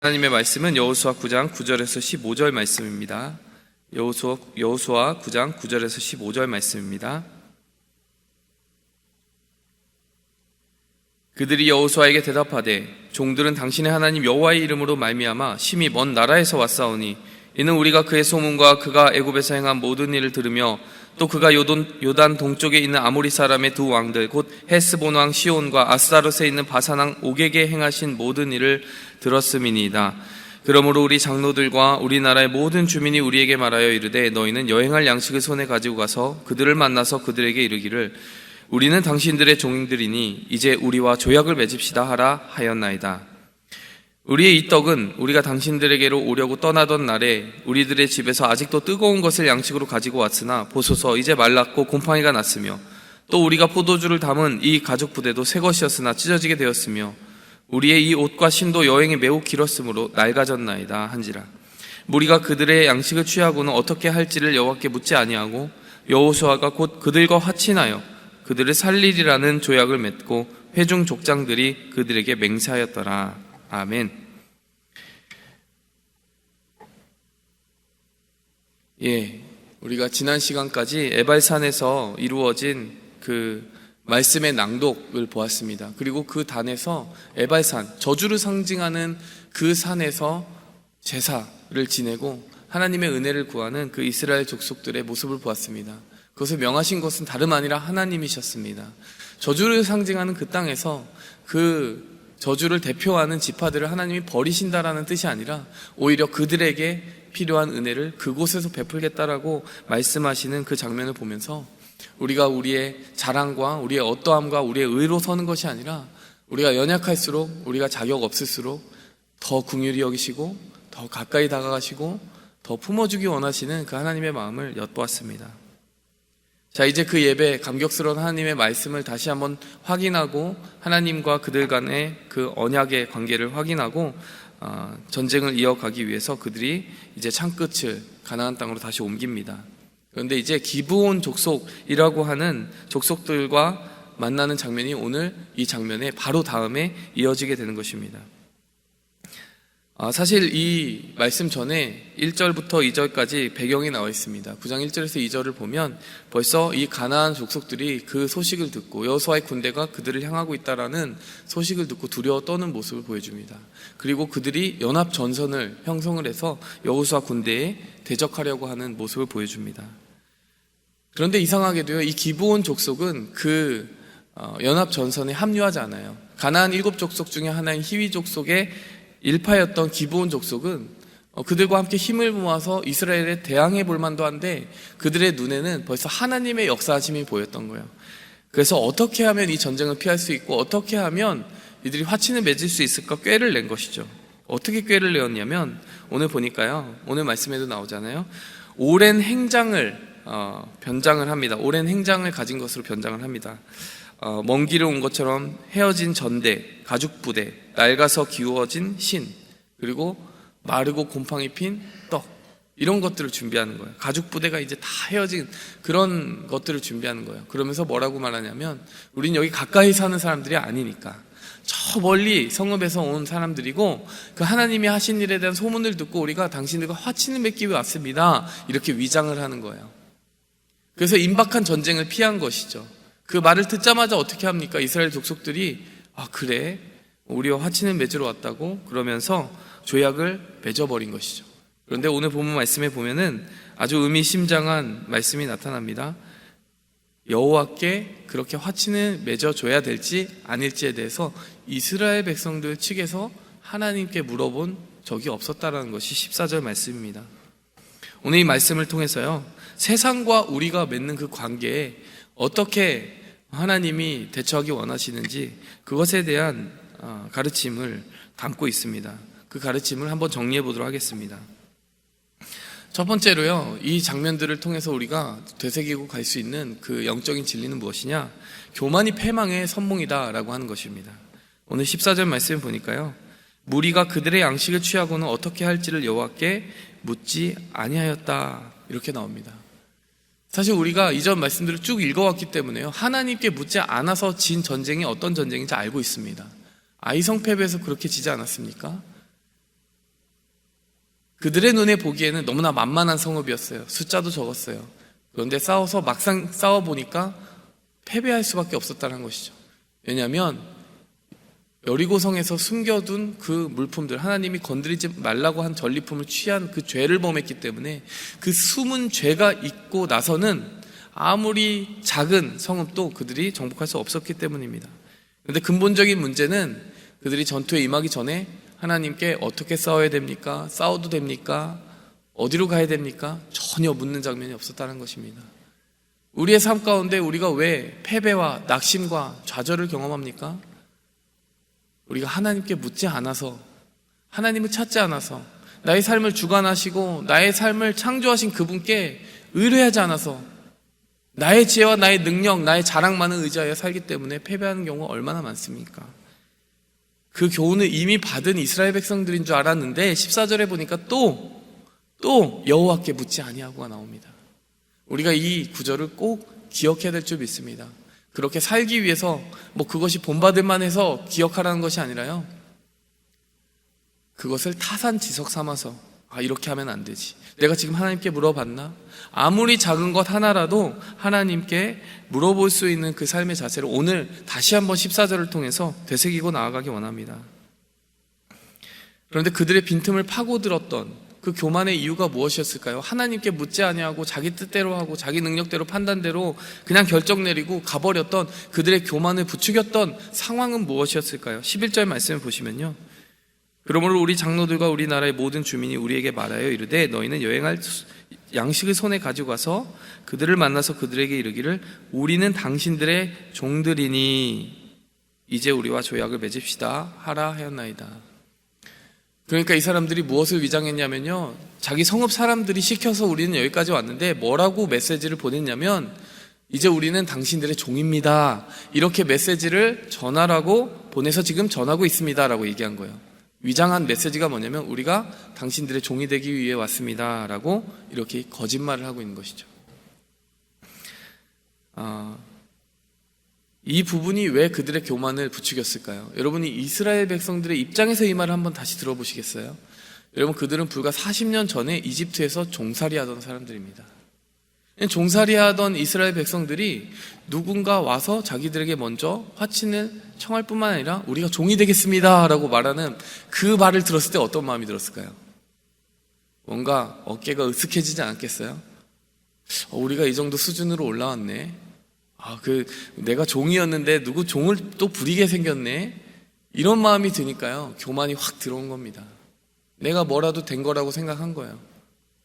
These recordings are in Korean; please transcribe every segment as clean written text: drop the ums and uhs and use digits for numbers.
하나님의 말씀은 여호수아 9장 9절에서 15절 말씀입니다. 여호수아 9장 9절에서 15절 말씀입니다. 그들이 여호수아에게 대답하되 종들은 당신의 하나님 여호와의 이름으로 말미암아 심히 먼 나라에서 왔사오니 이는 우리가 그의 소문과 그가 애굽에서 행한 모든 일을 들으며 또 그가 요단 동쪽에 있는 아모리 사람의 두 왕들 곧 헤스본 왕 시온과 아스타롯에 있는 바산 왕 옥에게 행하신 모든 일을 들었음이니이다. 그러므로 우리 장로들과 우리나라의 모든 주민이 우리에게 말하여 이르되 너희는 여행할 양식을 손에 가지고 가서 그들을 만나서 그들에게 이르기를 우리는 당신들의 종들이니 이제 우리와 조약을 맺읍시다 하라 하였나이다. 우리의 이 떡은 우리가 당신들에게로 오려고 떠나던 날에 우리들의 집에서 아직도 뜨거운 것을 양식으로 가지고 왔으나 보소서 이제 말랐고 곰팡이가 났으며 또 우리가 포도주를 담은 이 가죽 부대도 새 것이었으나 찢어지게 되었으며 우리의 이 옷과 신도 여행이 매우 길었으므로 낡아졌나이다 한지라. 우리가 그들의 양식을 취하고는 어떻게 할지를 여호와께 묻지 아니하고 여호수아가 곧 그들과 화친하여 그들을 살리리라는 조약을 맺고 회중 족장들이 그들에게 맹세하였더라. 아멘. 우리가 지난 시간까지 에발산에서 이루어진 그 말씀의 낭독을 보았습니다. 그리고 그 단에서 에발산, 저주를 상징하는 그 산에서 제사를 지내고 하나님의 은혜를 구하는 그 이스라엘 족속들의 모습을 보았습니다. 그것을 명하신 것은 다름 아니라 하나님이셨습니다. 저주를 상징하는 그 땅에서 그 저주를 대표하는 지파들을 하나님이 버리신다라는 뜻이 아니라 오히려 그들에게 필요한 은혜를 그곳에서 베풀겠다라고 말씀하시는 그 장면을 보면서 우리가 우리의 자랑과 우리의 어떠함과 우리의 의로 서는 것이 아니라 우리가 연약할수록 우리가 자격 없을수록 더 긍휼히 여기시고 더 가까이 다가가시고 더 품어주기 원하시는 그 하나님의 마음을 엿보았습니다. 자, 이제 그 예배, 감격스러운 하나님의 말씀을 다시 한번 확인하고 하나님과 그들 간의 그 언약의 관계를 확인하고 전쟁을 이어가기 위해서 그들이 이제 창끝을 가나안 땅으로 다시 옮깁니다. 그런데 이제 기브온 족속이라고 하는 족속들과 만나는 장면이 오늘 이 장면의 바로 다음에 이어지게 되는 것입니다. 사실 이 말씀 전에 1절부터 2절까지 배경이 나와 있습니다. 9장 1절에서 2절을 보면 벌써 이 가나안 족속들이 그 소식을 듣고 여호수아의 군대가 그들을 향하고 있다라는 소식을 듣고 두려워 떠는 모습을 보여줍니다. 그리고 그들이 연합 전선을 형성을 해서 여호수아 군대에 대적하려고 하는 모습을 보여줍니다. 그런데 이상하게도요, 이 기브온 족속은 그 연합 전선에 합류하지 않아요. 가나안 7족속 중에 하나인 히위 족속의 일파였던 기브온 족속은 그들과 함께 힘을 모아서 이스라엘에 대항해 볼 만도 한데 그들의 눈에는 벌써 하나님의 역사하심이 보였던 거예요. 그래서 어떻게 하면 이 전쟁을 피할 수 있고 어떻게 하면 이들이 화친을 맺을 수 있을까 꾀를 낸 것이죠. 어떻게 꾀를 내었냐면 오늘 보니까요, 오늘 말씀에도 나오잖아요, 오랜 행장을 변장을 합니다. 오랜 행장을 가진 것으로 변장을 합니다. 먼 길을 온 것처럼 헤어진 전대, 가죽 부대, 낡아서 기우어진 신, 그리고 마르고 곰팡이 핀 떡, 이런 것들을 준비하는 거예요. 가죽 부대가 이제 다 헤어진 그런 것들을 준비하는 거예요. 그러면서 뭐라고 말하냐면 우린 여기 가까이 사는 사람들이 아니니까 저 멀리 성읍에서 온 사람들이고 그 하나님이 하신 일에 대한 소문을 듣고 우리가 당신들과 화친을 맺기 위해 왔습니다, 이렇게 위장을 하는 거예요. 그래서 임박한 전쟁을 피한 것이죠. 그 말을 듣자마자 어떻게 합니까? 이스라엘 족속들이 그래, 우리와 화친을 맺으러 왔다고 그러면서 조약을 맺어버린 것이죠. 그런데 오늘 본문 말씀에 보면은 아주 의미심장한 말씀이 나타납니다. 여호와께 그렇게 화친을 맺어줘야 될지 아닐지에 대해서 이스라엘 백성들 측에서 하나님께 물어본 적이 없었다라는 것이 14절 말씀입니다. 오늘 이 말씀을 통해서요, 세상과 우리가 맺는 그 관계에 어떻게 하나님이 대처하기 원하시는지 그것에 대한 가르침을 담고 있습니다. 그 가르침을 한번 정리해 보도록 하겠습니다. 첫 번째로요, 이 장면들을 통해서 우리가 되새기고 갈 수 있는 그 영적인 진리는 무엇이냐? 교만이 패망의 선봉이다라고 하는 것입니다. 오늘 14절 말씀을 보니까요, 무리가 그들의 양식을 취하고는 어떻게 할지를 여호와께 묻지 아니하였다, 이렇게 나옵니다. 사실 우리가 이전 말씀들을 쭉 읽어왔기 때문에요, 하나님께 묻지 않아서 진 전쟁이 어떤 전쟁인지 알고 있습니다. 아이성 패배에서 그렇게 지지 않았습니까? 그들의 눈에 보기에는 너무나 만만한 성읍이었어요. 숫자도 적었어요. 그런데 싸워서 막상 싸워보니까 패배할 수밖에 없었다는 것이죠. 왜냐하면 여리고성에서 숨겨둔 그 물품들, 하나님이 건드리지 말라고 한 전리품을 취한 그 죄를 범했기 때문에 그 숨은 죄가 있고 나서는 아무리 작은 성읍도 그들이 정복할 수 없었기 때문입니다. 그런데 근본적인 문제는 그들이 전투에 임하기 전에 하나님께 어떻게 싸워야 됩니까? 싸워도 됩니까? 어디로 가야 됩니까? 전혀 묻는 장면이 없었다는 것입니다. 우리의 삶 가운데 우리가 왜 패배와 낙심과 좌절을 경험합니까? 우리가 하나님께 묻지 않아서, 하나님을 찾지 않아서, 나의 삶을 주관하시고 나의 삶을 창조하신 그분께 의뢰하지 않아서 나의 지혜와 나의 능력, 나의 자랑만을 의지하여 살기 때문에 패배하는 경우가 얼마나 많습니까? 그 교훈을 이미 받은 이스라엘 백성들인 줄 알았는데 14절에 보니까 또 여호와께 묻지 아니하고가 나옵니다. 우리가 이 구절을 꼭 기억해야 될 줄 믿습니다. 그렇게 살기 위해서 그것이 본받을 만해서 기억하라는 것이 아니라요, 그것을 타산지석 삼아서 이렇게 하면 안 되지, 내가 지금 하나님께 물어봤나? 아무리 작은 것 하나라도 하나님께 물어볼 수 있는 그 삶의 자세를 오늘 다시 한번 14절을 통해서 되새기고 나아가기 원합니다. 그런데 그들의 빈틈을 파고들었던 그 교만의 이유가 무엇이었을까요? 하나님께 묻지 아니하고 자기 뜻대로 하고 자기 능력대로 판단대로 그냥 결정 내리고 가버렸던 그들의 교만을 부추겼던 상황은 무엇이었을까요? 11절 말씀을 보시면요, 그러므로 우리 장로들과 우리나라의 모든 주민이 우리에게 말하여 이르되 너희는 여행할 양식을 손에 가지고 가서 그들을 만나서 그들에게 이르기를 우리는 당신들의 종들이니 이제 우리와 조약을 맺읍시다 하라 하였나이다. 그러니까 이 사람들이 무엇을 위장했냐면요, 자기 성읍 사람들이 시켜서 우리는 여기까지 왔는데 뭐라고 메시지를 보냈냐면 이제 우리는 당신들의 종입니다, 이렇게 메시지를 전하라고 보내서 지금 전하고 있습니다 라고 얘기한 거예요. 위장한 메시지가 뭐냐면 우리가 당신들의 종이 되기 위해 왔습니다 라고 이렇게 거짓말을 하고 있는 것이죠. 이 부분이 왜 그들의 교만을 부추겼을까요? 여러분이 이스라엘 백성들의 입장에서 이 말을 한번 다시 들어보시겠어요? 여러분, 그들은 불과 40년 전에 이집트에서 종살이 하던 사람들입니다. 종살이 하던 이스라엘 백성들이 누군가 와서 자기들에게 먼저 화친을 청할 뿐만 아니라 우리가 종이 되겠습니다 라고 말하는 그 말을 들었을 때 어떤 마음이 들었을까요? 뭔가 어깨가 으쓱해지지 않았겠어요? 우리가 이 정도 수준으로 올라왔네, 내가 종이었는데 누구 종을 또 부리게 생겼네, 이런 마음이 드니까요, 교만이 확 들어온 겁니다. 내가 뭐라도 된 거라고 생각한 거예요.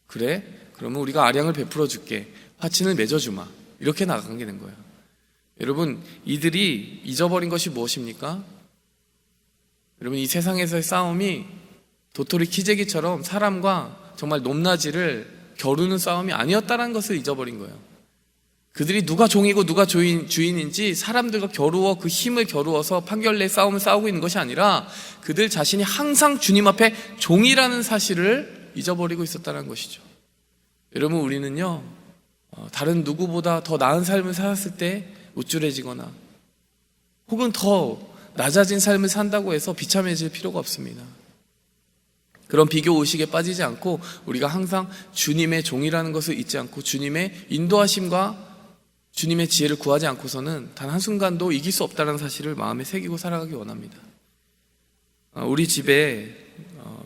그래? 그러면 우리가 아량을 베풀어 줄게, 화친을 맺어주마, 이렇게 나간 게 된 거예요. 여러분, 이들이 잊어버린 것이 무엇입니까? 여러분, 이 세상에서의 싸움이 도토리 키재기처럼 사람과 정말 높낮이를 겨루는 싸움이 아니었다는 것을 잊어버린 거예요. 그들이 누가 종이고 누가 주인인지 사람들과 겨루어 그 힘을 겨루어서 판결내 싸움을 싸우고 있는 것이 아니라 그들 자신이 항상 주님 앞에 종이라는 사실을 잊어버리고 있었다는 것이죠. 여러분, 우리는요, 다른 누구보다 더 나은 삶을 살았을 때 우쭐해지거나 혹은 더 낮아진 삶을 산다고 해서 비참해질 필요가 없습니다. 그런 비교의식에 빠지지 않고 우리가 항상 주님의 종이라는 것을 잊지 않고 주님의 인도하심과 주님의 지혜를 구하지 않고서는 단 한순간도 이길 수 없다는 사실을 마음에 새기고 살아가기 원합니다. 우리 집에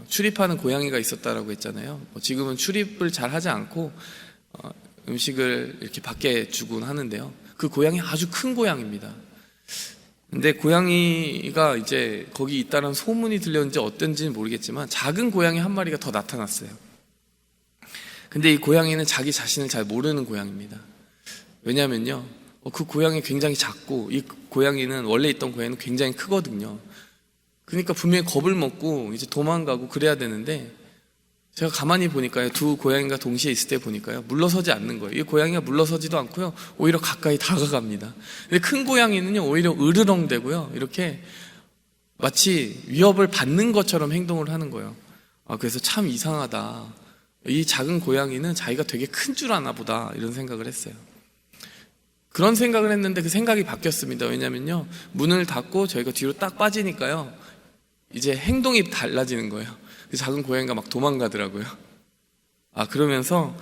출입하는 고양이가 있었다라고 했잖아요. 지금은 출입을 잘 하지 않고 음식을 이렇게 밖에 주곤 하는데요, 그 고양이 아주 큰 고양이입니다. 근데 고양이가 이제 거기 있다는 소문이 들렸는지 어떤지는 모르겠지만 작은 고양이 한 마리가 더 나타났어요. 근데 이 고양이는 자기 자신을 잘 모르는 고양이입니다. 왜냐면요, 그 고양이 굉장히 작고 이 고양이는 원래 있던 고양이는 굉장히 크거든요. 그러니까 분명히 겁을 먹고 이제 도망가고 그래야 되는데 제가 가만히 보니까요, 두 고양이가 동시에 있을 때 보니까요, 물러서지 않는 거예요. 이 고양이가 물러서지도 않고요, 오히려 가까이 다가갑니다. 근데 큰 고양이는요, 오히려 으르렁대고요, 이렇게 마치 위협을 받는 것처럼 행동을 하는 거예요. 그래서 참 이상하다, 이 작은 고양이는 자기가 되게 큰 줄 아나 보다, 이런 생각을 했어요. 그런 생각을 했는데 그 생각이 바뀌었습니다. 왜냐면요, 문을 닫고 저희가 뒤로 딱 빠지니까요, 이제 행동이 달라지는 거예요. 그 작은 고양이가 막 도망가더라고요. 그러면서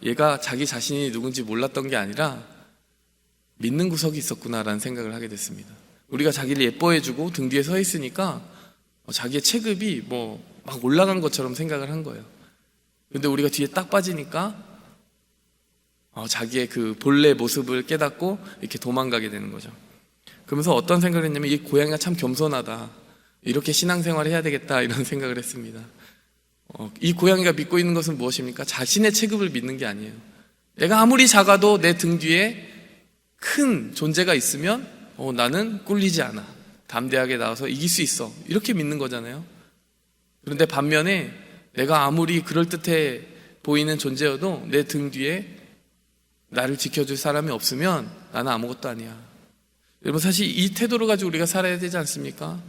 얘가 자기 자신이 누군지 몰랐던 게 아니라 믿는 구석이 있었구나라는 생각을 하게 됐습니다. 우리가 자기를 예뻐해주고 등 뒤에 서 있으니까 자기의 체급이 막 올라간 것처럼 생각을 한 거예요. 근데 우리가 뒤에 딱 빠지니까 자기의 그 본래 모습을 깨닫고 이렇게 도망가게 되는 거죠. 그러면서 어떤 생각을 했냐면 이 고양이가 참 겸손하다, 이렇게 신앙생활을 해야 되겠다, 이런 생각을 했습니다. 이 고양이가 믿고 있는 것은 무엇입니까? 자신의 체급을 믿는 게 아니에요. 내가 아무리 작아도 내 등 뒤에 큰 존재가 있으면 나는 꿀리지 않아, 담대하게 나와서 이길 수 있어, 이렇게 믿는 거잖아요. 그런데 반면에 내가 아무리 그럴듯해 보이는 존재여도 내 등 뒤에 나를 지켜줄 사람이 없으면 나는 아무것도 아니야. 여러분, 사실 이 태도를 가지고 우리가 살아야 되지 않습니까?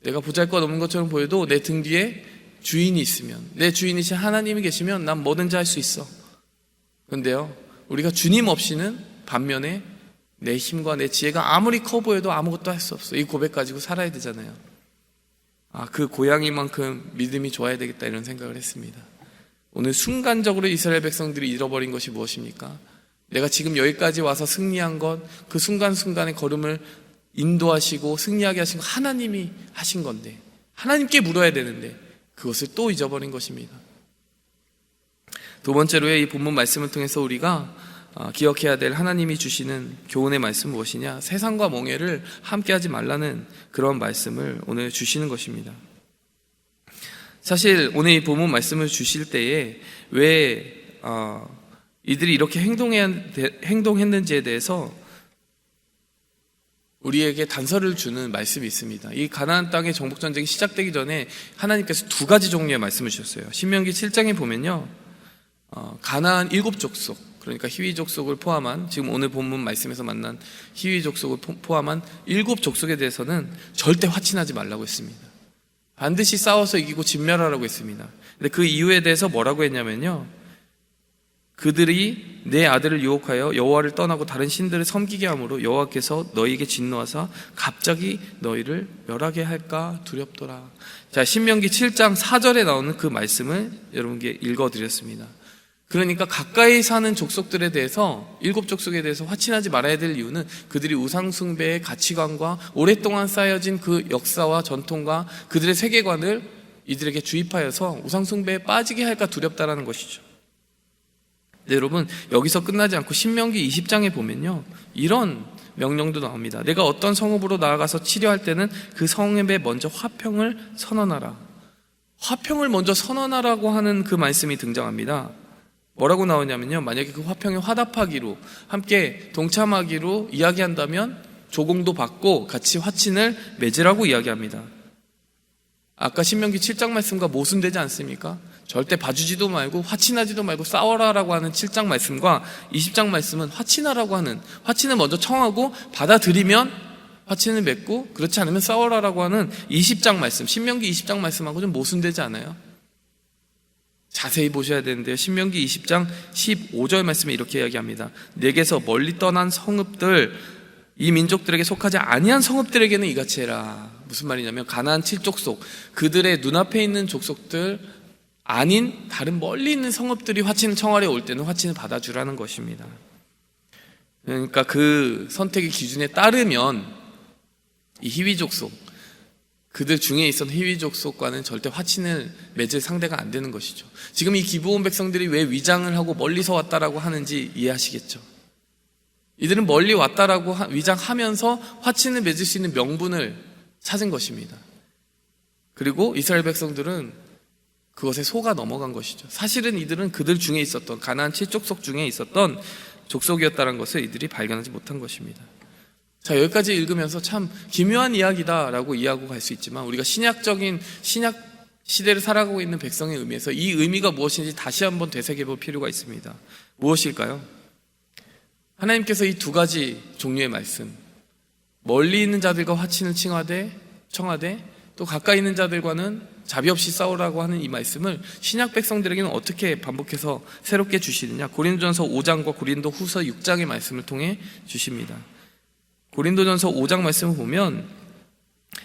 내가 보잘것없는 것처럼 보여도 내 등 뒤에 주인이 있으면, 내 주인이신 하나님이 계시면 난 뭐든지 할 수 있어. 그런데요, 우리가 주님 없이는 반면에 내 힘과 내 지혜가 아무리 커 보여도 아무것도 할 수 없어. 이 고백 가지고 살아야 되잖아요. 그 고양이만큼 믿음이 좋아야 되겠다, 이런 생각을 했습니다. 오늘 순간적으로 이스라엘 백성들이 잃어버린 것이 무엇입니까? 내가 지금 여기까지 와서 승리한 것, 그 순간순간의 걸음을 인도하시고 승리하게 하신 것 하나님이 하신 건데, 하나님께 물어야 되는데 그것을 또 잊어버린 것입니다. 두 번째로의 이 본문 말씀을 통해서 우리가 기억해야 될 하나님이 주시는 교훈의 말씀은 무엇이냐? 세상과 멍해를 함께하지 말라는 그런 말씀을 오늘 주시는 것입니다. 사실 오늘 이 본문 말씀을 주실 때에 왜 이들이 이렇게 행동했는지에 대해서 우리에게 단서를 주는 말씀이 있습니다. 이 가나안 땅의 정복 전쟁이 시작되기 전에 하나님께서 두 가지 종류의 말씀을 주셨어요. 신명기 7장에 보면요, 가나안 7족속, 그러니까 히위 족속을 포함한, 지금 오늘 본문 말씀에서 만난 히위 족속을 포함한 7족속에 대해서는 절대 화친하지 말라고 했습니다. 반드시 싸워서 이기고 진멸하라고 했습니다. 근데 그 이유에 대해서 뭐라고 했냐면요, 그들이 내 아들을 유혹하여 여호와를 떠나고 다른 신들을 섬기게 함으로 여호와께서 너희에게 진노하사 갑자기 너희를 멸하게 할까 두렵더라. 자, 신명기 7장 4절에 나오는 그 말씀을 여러분께 읽어드렸습니다. 그러니까 가까이 사는 족속들에 대해서, 7족속에 대해서 화친하지 말아야 될 이유는 그들이 우상숭배의 가치관과 오랫동안 쌓여진 그 역사와 전통과 그들의 세계관을 이들에게 주입하여서 우상숭배에 빠지게 할까 두렵다라는 것이죠. 네, 여러분, 여기서 끝나지 않고 신명기 20장에 보면요, 이런 명령도 나옵니다. 내가 어떤 성읍으로 나아가서 치료할 때는 그 성읍에 먼저 화평을 선언하라. 화평을 먼저 선언하라고 하는 그 말씀이 등장합니다. 뭐라고 나오냐면요, 만약에 그 화평에 화답하기로, 함께 동참하기로 이야기한다면 조공도 받고 같이 화친을 맺으라고 이야기합니다. 아까 신명기 7장 말씀과 모순되지 않습니까? 절대 봐주지도 말고 화친하지도 말고 싸워라라고 하는 7장 말씀과 20장 말씀은 화친하라고 하는, 화친을 먼저 청하고 받아들이면 화친을 맺고 그렇지 않으면 싸워라라고 하는 20장 말씀, 신명기 20장 말씀하고 좀 모순되지 않아요? 자세히 보셔야 되는데요, 신명기 20장 15절 말씀에 이렇게 이야기합니다. 내게서 멀리 떠난 성읍들, 이 민족들에게 속하지 아니한 성읍들에게는 이같이 해라. 무슨 말이냐면 가나안 7족속, 그들의 눈앞에 있는 족속들 아닌 다른 멀리 있는 성읍들이 화친을 청하려 올 때는 화친을 받아주라는 것입니다. 그러니까 그 선택의 기준에 따르면 이 히위 족속, 그들 중에 있었던 히위 족속과는 절대 화친을 맺을 상대가 안 되는 것이죠. 지금 이 기브온 백성들이 왜 위장을 하고 멀리서 왔다라고 하는지 이해하시겠죠? 이들은 멀리 왔다라고 위장하면서 화친을 맺을 수 있는 명분을 찾은 것입니다. 그리고 이스라엘 백성들은 그것에 속아 넘어간 것이죠. 사실은 이들은 그들 중에 있었던 가나안 7족속 중에 있었던 족속이었다는 것을 이들이 발견하지 못한 것입니다. 자, 여기까지 읽으면서 참 기묘한 이야기다라고 이해하고 갈 수 있지만, 우리가 신약 시대를 살아가고 있는 백성의 의미에서 이 의미가 무엇인지 다시 한번 되새겨볼 필요가 있습니다. 무엇일까요? 하나님께서 이 두 가지 종류의 말씀, 멀리 있는 자들과 화친을 청하되 또 가까이 있는 자들과는 자비 없이 싸우라고 하는 이 말씀을 신약 백성들에게는 어떻게 반복해서 새롭게 주시느냐? 고린도전서 5장과 고린도후서 6장의 말씀을 통해 주십니다. 고린도전서 5장 말씀을 보면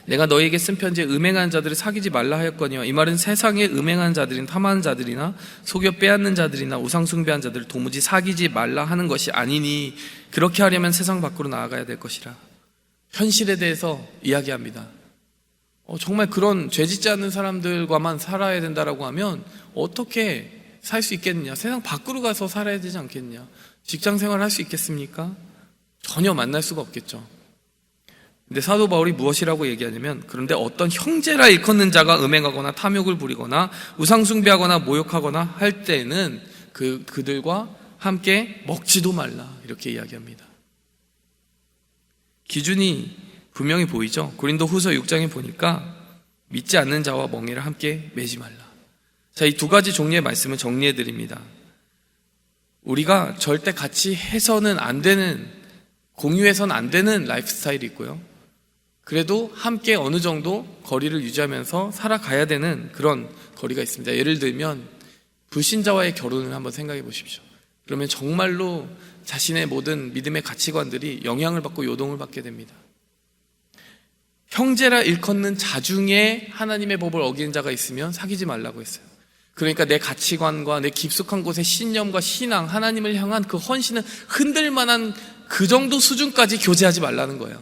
내가 너희에게 쓴 편지에 음행하는 자들을 사귀지 말라 하였거니와 이 말은 세상에 음행하는 자들이나 탐하는 자들이나 속여 빼앗는 자들이나 우상 숭배하는 자들을 도무지 사귀지 말라 하는 것이 아니니 그렇게 하려면 세상 밖으로 나아가야 될 것이라. 현실에 대해서 이야기합니다. 정말 그런 죄 짓지 않는 사람들과만 살아야 된다라고 하면 어떻게 살 수 있겠느냐? 세상 밖으로 가서 살아야 되지 않겠느냐? 직장 생활을 할 수 있겠습니까? 전혀 만날 수가 없겠죠. 근데 사도 바울이 무엇이라고 얘기하냐면, 그런데 어떤 형제라 일컫는 자가 음행하거나 탐욕을 부리거나 우상 숭배하거나 모욕하거나 할 때는 그들과 함께 먹지도 말라, 이렇게 이야기합니다. 기준이 분명히 보이죠. 고린도 후서 6장에 보니까 믿지 않는 자와 멍에를 함께 매지 말라. 자, 이 두 가지 종류의 말씀을 정리해 드립니다. 우리가 절대 같이 해서는 안 되는, 공유해서는 안 되는 라이프 스타일이 있고요. 그래도 함께 어느 정도 거리를 유지하면서 살아가야 되는 그런 거리가 있습니다. 예를 들면 불신자와의 결혼을 한번 생각해 보십시오. 그러면 정말로 자신의 모든 믿음의 가치관들이 영향을 받고 요동을 받게 됩니다. 형제라 일컫는 자 중에 하나님의 법을 어기는 자가 있으면 사귀지 말라고 했어요. 그러니까 내 가치관과 내 깊숙한 곳의 신념과 신앙, 하나님을 향한 그 헌신은 흔들 만한 그 정도 수준까지 교제하지 말라는 거예요.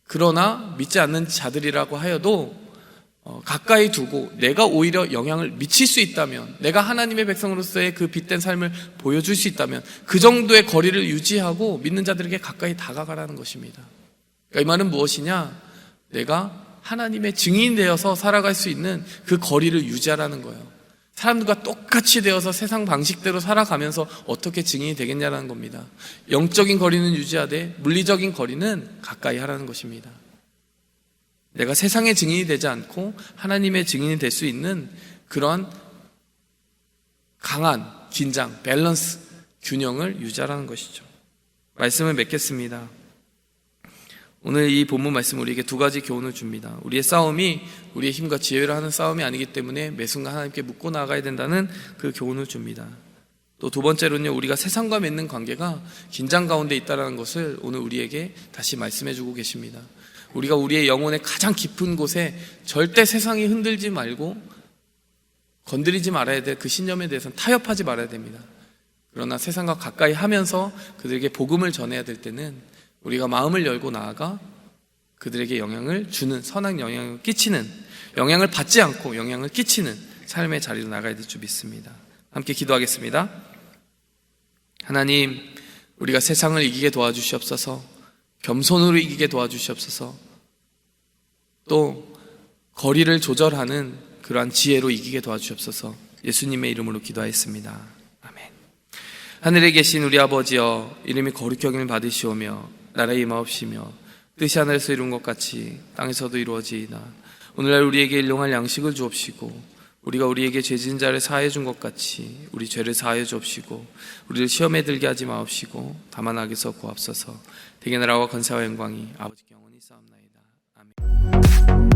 그러나 믿지 않는 자들이라고 하여도 가까이 두고 내가 오히려 영향을 미칠 수 있다면, 내가 하나님의 백성으로서의 그 빛된 삶을 보여줄 수 있다면 그 정도의 거리를 유지하고 믿는 자들에게 가까이 다가가라는 것입니다. 그러니까 이 말은 무엇이냐? 내가 하나님의 증인이 되어서 살아갈 수 있는 그 거리를 유지하라는 거예요. 사람들과 똑같이 되어서 세상 방식대로 살아가면서 어떻게 증인이 되겠냐라는 겁니다. 영적인 거리는 유지하되 물리적인 거리는 가까이 하라는 것입니다. 내가 세상의 증인이 되지 않고 하나님의 증인이 될 수 있는 그런 강한 긴장, 밸런스, 균형을 유지하라는 것이죠. 말씀을 맺겠습니다. 오늘 이 본문 말씀 우리에게 두 가지 교훈을 줍니다. 우리의 싸움이 우리의 힘과 지혜로 하는 싸움이 아니기 때문에 매 순간 하나님께 묻고 나가야 된다는 그 교훈을 줍니다. 또 두 번째로는요, 우리가 세상과 맺는 관계가 긴장 가운데 있다는 것을 오늘 우리에게 다시 말씀해 주고 계십니다. 우리가 우리의 영혼의 가장 깊은 곳에 절대 세상이 흔들지 말고 건드리지 말아야 될 그 신념에 대해서는 타협하지 말아야 됩니다. 그러나 세상과 가까이 하면서 그들에게 복음을 전해야 될 때는 우리가 마음을 열고 나아가 그들에게 영향을 주는, 선한 영향을 끼치는, 영향을 받지 않고 영향을 끼치는 삶의 자리로 나가야 될 줄 믿습니다. 함께 기도하겠습니다. 하나님, 우리가 세상을 이기게 도와주시옵소서. 겸손으로 이기게 도와주시옵소서. 또 거리를 조절하는 그러한 지혜로 이기게 도와주시옵소서. 예수님의 이름으로 기도하였습니다. 아멘. 하늘에 계신 우리 아버지여, 이름이 거룩히 여김을 받으시오며 나라의 임하옵시며 뜻이 하늘에서 이룬 것 같이 땅에서도 이루어지이다. 오늘날 우리에게 일용할 양식을 주옵시고 우리가 우리에게 죄 지은 자를 사하여 준 것 같이 우리 죄를 사하여 주옵시고 우리를 시험에 들게 하지 마옵시고 다만 악에서 구하옵소서. 대개 나라와 권세와 영광이 아버지께 영원히 쌓옵나이다. 아멘.